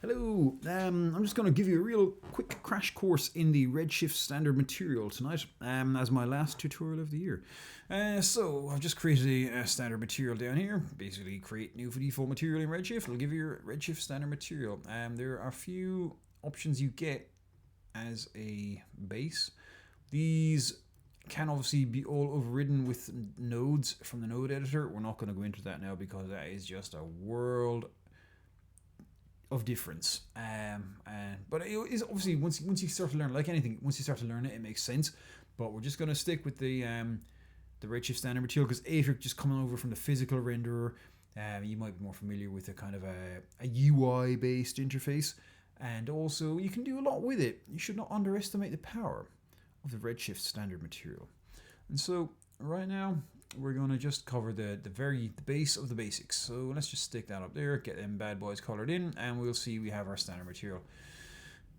Hello, I'm just going to give you a real quick crash course in the Redshift standard material tonight as my last tutorial of the year. So I've just created a standard material down here. Basically create new default material in Redshift. It'll give you your Redshift standard material. There are a few options you get as a base. These can obviously be all overridden with nodes from the node editor. We're not going to go into that now because that is just a world of difference, but it is obviously once you start to learn, like anything, once you start to learn it, it makes sense. But we're just going to stick with the Redshift standard material because if you're just coming over from the physical renderer, you might be more familiar with a kind of a UI based interface, and also you can do a lot with it. You should not underestimate the power of the Redshift standard material. And so right now we're going to just cover the base of the basics. So let's just stick that up there, get them bad boys colored in, and we'll see we have our standard material.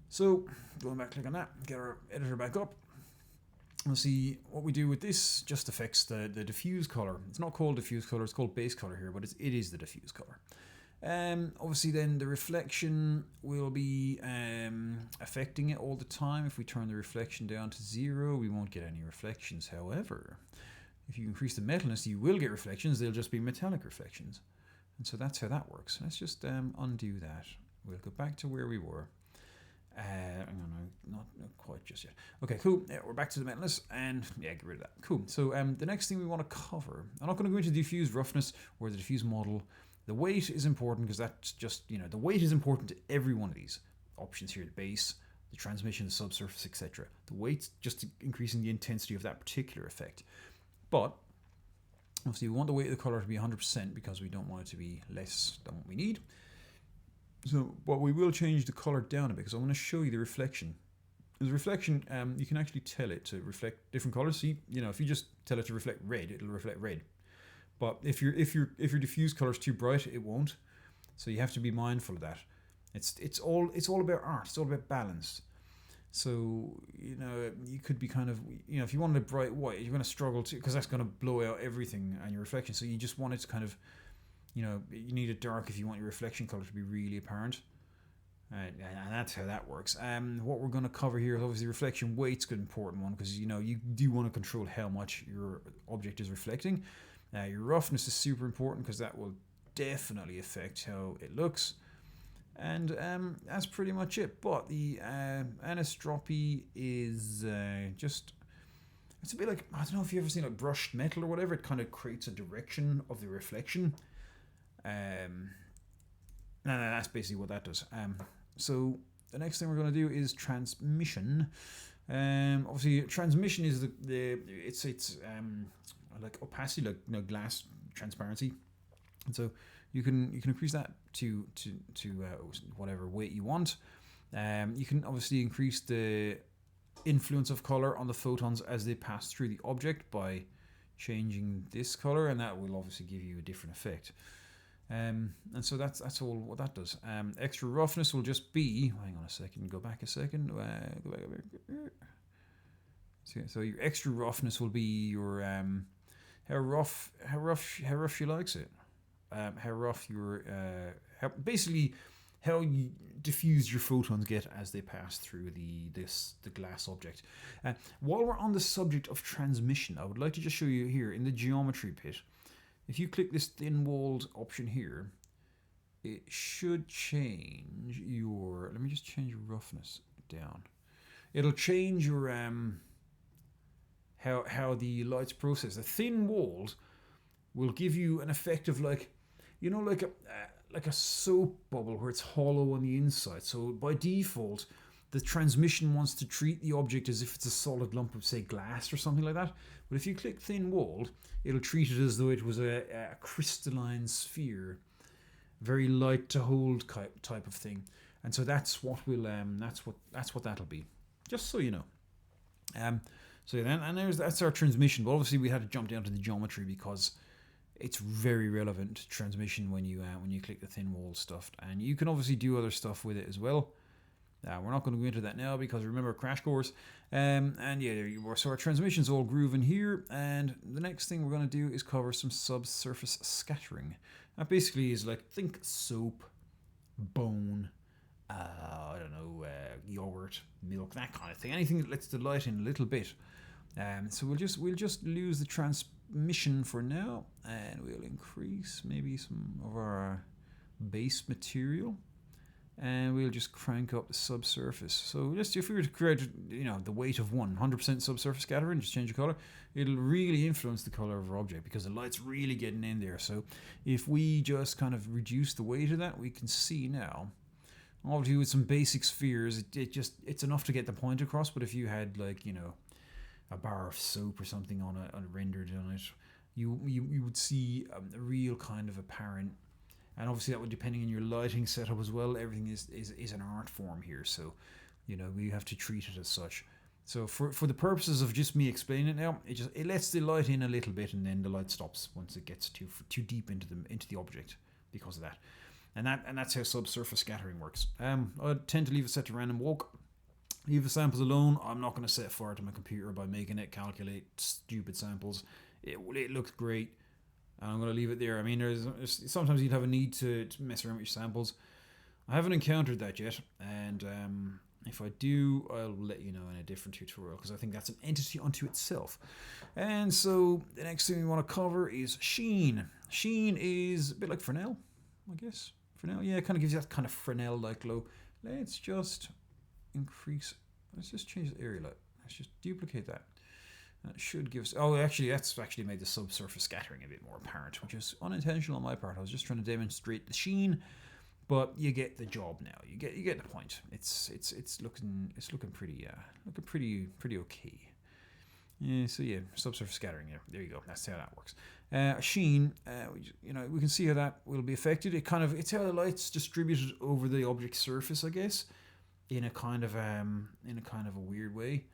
So going back, click on that, get our editor back up. We'll see what we do with this. Just affects the diffuse color. It's not called diffuse color, it's called base color here, but it is the diffuse color. Obviously then the reflection will be affecting it all the time. If we turn the reflection down to 0, we won't get any reflections. However, if you increase the metalness, you will get reflections. They'll just be metallic reflections. And so that's how that works. Let's just undo that. We'll go back to where we were. Not quite just yet. Okay, cool. Yeah, we're back to the metalness, and yeah, get rid of that. Cool. So the next thing we want to cover, I'm not going to go into diffuse roughness or the diffuse model. The weight is important because that's just, the weight is important to every one of these options here, the base, the transmission, the subsurface, etc. The weight's just increasing the intensity of that particular effect. But obviously we want the weight of the color to be 100% because we don't want it to be less than what we need. So, but we will change the color down a bit because I want to show you the reflection. The reflection, you can actually tell it to reflect different colors. See, if you just tell it to reflect red, it'll reflect red. But if your diffuse color is too bright, it won't. So you have to be mindful of that. It's all about art. It's all about balance. So, you could be kind of, if you wanted a bright white, you're going to struggle to, because that's going to blow out everything and your reflection. So you just want it to kind of, you need it dark if you want your reflection color to be really apparent. And that's how that works. What we're going to cover here is obviously reflection weight's an important one because, you do want to control how much your object is reflecting. Your roughness is super important because that will definitely affect how it looks. And that's pretty much it. But the anisotropy is it's a bit like, I don't know if you've ever seen like brushed metal or whatever. It kind of creates a direction of the reflection. That's basically what that does. So the next thing we're going to do is transmission. Obviously, transmission is it's like opacity, like glass transparency, and so you can increase that to whatever weight you want. You can obviously increase the influence of color on the photons as they pass through the object by changing this color, and that will obviously give you a different effect. And so that's all what that does. Extra roughness will just be, hang on a second, go back a second, go back. So your extra roughness will be your how rough she likes it. How rough your how diffused your photons get as they pass through the glass object. While we're on the subject of transmission, I would like to just show you here in the geometry pit. If you click this thin-walled option here, it should change your. Let me just change your roughness down. It'll change your how the light's process. The thin-walled will give you an effect of like a soap bubble where it's hollow on the inside. So by default, the transmission wants to treat the object as if it's a solid lump of, say, glass or something like that. But if you click thin-walled, it'll treat it as though it was a crystalline sphere, very light to hold type of thing. And so that's what will that's what that'll be. Just so you know. So then, and that's our transmission. But obviously, we had to jump down to the geometry because it's very relevant to transmission when you click the thin-wall stuff. And you can obviously do other stuff with it as well. We're not going to go into that now because remember crash course. And yeah, there you are. So our transmission's all grooving here. And the next thing we're going to do is cover some subsurface scattering. That basically is like, think soap, bone, I don't know, yogurt, milk, that kind of thing. Anything that lets the light in a little bit. So we'll just lose the transmission for now, and we'll increase maybe some of our base material, and we'll just crank up the subsurface. So just if we were to create, the weight of 100% subsurface scattering, just change the color, it'll really influence the color of our object because the light's really getting in there. So if we just kind of reduce the weight of that, we can see now. Obviously, with some basic spheres, it's enough to get the point across. But if you had a bar of soap or something on it rendered on it, you would see a real kind of apparent. And obviously, that would depending on your lighting setup as well. Everything is an art form here, so we have to treat it as such. So for the purposes of just me explaining it now, it lets the light in a little bit, and then the light stops once it gets too deep into the object because of that. And that's how subsurface scattering works. I tend to leave it set to random walk. Leave the samples alone. I'm not going to set fire to my computer by making it calculate stupid samples. It looks great, and I'm going to leave it there. I mean, there's sometimes you'd have a need to mess around with your samples. I haven't encountered that yet, and if I do, I'll let you know in a different tutorial because I think that's an entity unto itself. And so the next thing we want to cover is Sheen. Sheen is a bit like Fresnel, I guess. Fresnel, yeah, it kind of gives you that kind of Fresnel-like glow. Let's just change the area light. Let's just duplicate that. That should give us, that's actually made the subsurface scattering a bit more apparent, which is unintentional on my part. I was just trying to demonstrate the sheen, but you get the job now. You get the point. It's looking pretty okay. Yeah, so yeah, subsurface scattering. Yeah, there you go. That's how that works. Sheen, we can see how that will be affected. It's how the light's distributed over the object surface, I guess, in a kind of a weird way.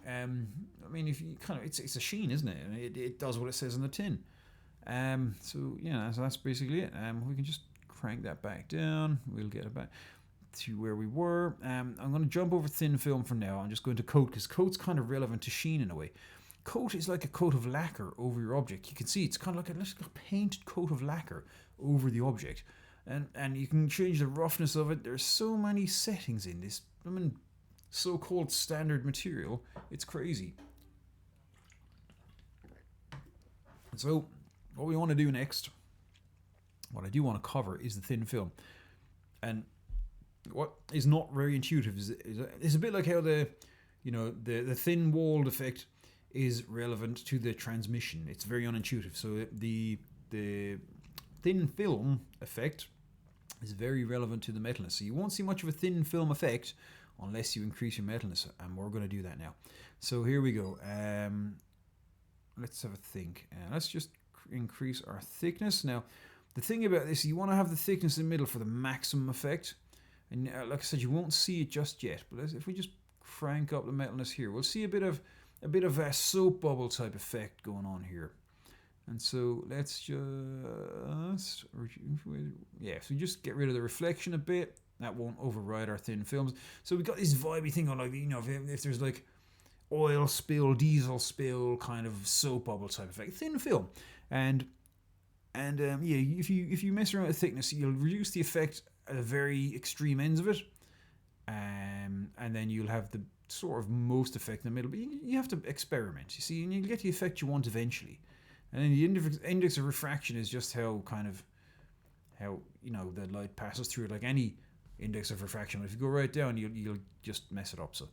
I mean, if you it's a sheen, isn't it? It does what it says on the tin. So that's basically it. We can just crank that back down. We'll get it back to where we were. I'm going to jump over thin film for now. I'm just going to coat because coat's kind of relevant to sheen in a way. Coat is like a coat of lacquer over your object. You can see it's kind of like a painted coat of lacquer over the object. And you can change the roughness of it. There's so many settings in this so-called standard material. It's crazy. So what we want to do next, what I do want to cover is the thin film. And what is not very intuitive is a bit like how the thin walled effect is relevant to the transmission. It's very unintuitive. So the thin film effect is very relevant to the metalness. So you won't see much of a thin film effect unless you increase your metalness, and we're going to do that now. So here we go. Let's have a think. Let's just increase our thickness. Now, the thing about this, you want to have the thickness in the middle for the maximum effect. And like I said, you won't see it just yet. But if we just crank up the metalness here, we'll see a bit of a soap bubble type effect going on here. And so let's just, so just get rid of the reflection a bit. That won't override our thin films. So we've got this vibey thing on, like, if there's like oil spill, diesel spill, kind of soap bubble type effect, thin film. And if you mess around with thickness, you'll reduce the effect at the very extreme ends of it. And then you'll have the sort of most effect in the middle. But you have to experiment, you see, and you'll get the effect you want eventually. And then the index of refraction is just how the light passes through it, like any index of refraction. But if you go right down, you'll just mess it up. So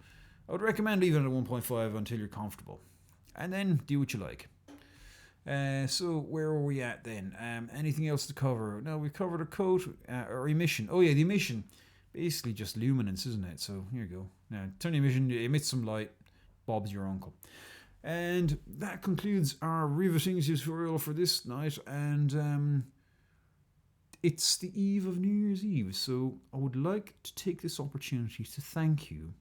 I would recommend leaving it at 1.5 until you're comfortable, and then do what you like. So where are we at then? Anything else to cover? No, we covered a coat or emission. Oh yeah, the emission, basically just luminance, isn't it? So here you go. Now turn the emission, it emits some light. Bob's your uncle. And that concludes our riveting tutorial for this night. And it's the eve of New Year's Eve, so I would like to take this opportunity to thank you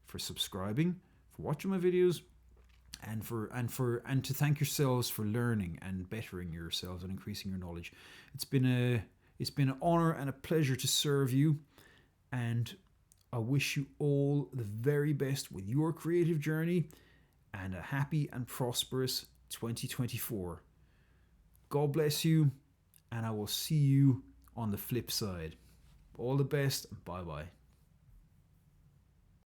for subscribing, for watching my videos, and to thank yourselves for learning and bettering yourselves and increasing your knowledge. It's been an honor and a pleasure to serve you, and I wish you all the very best with your creative journey and a happy and prosperous 2024. God bless you, and I will see you on the flip side. All the best. Bye bye.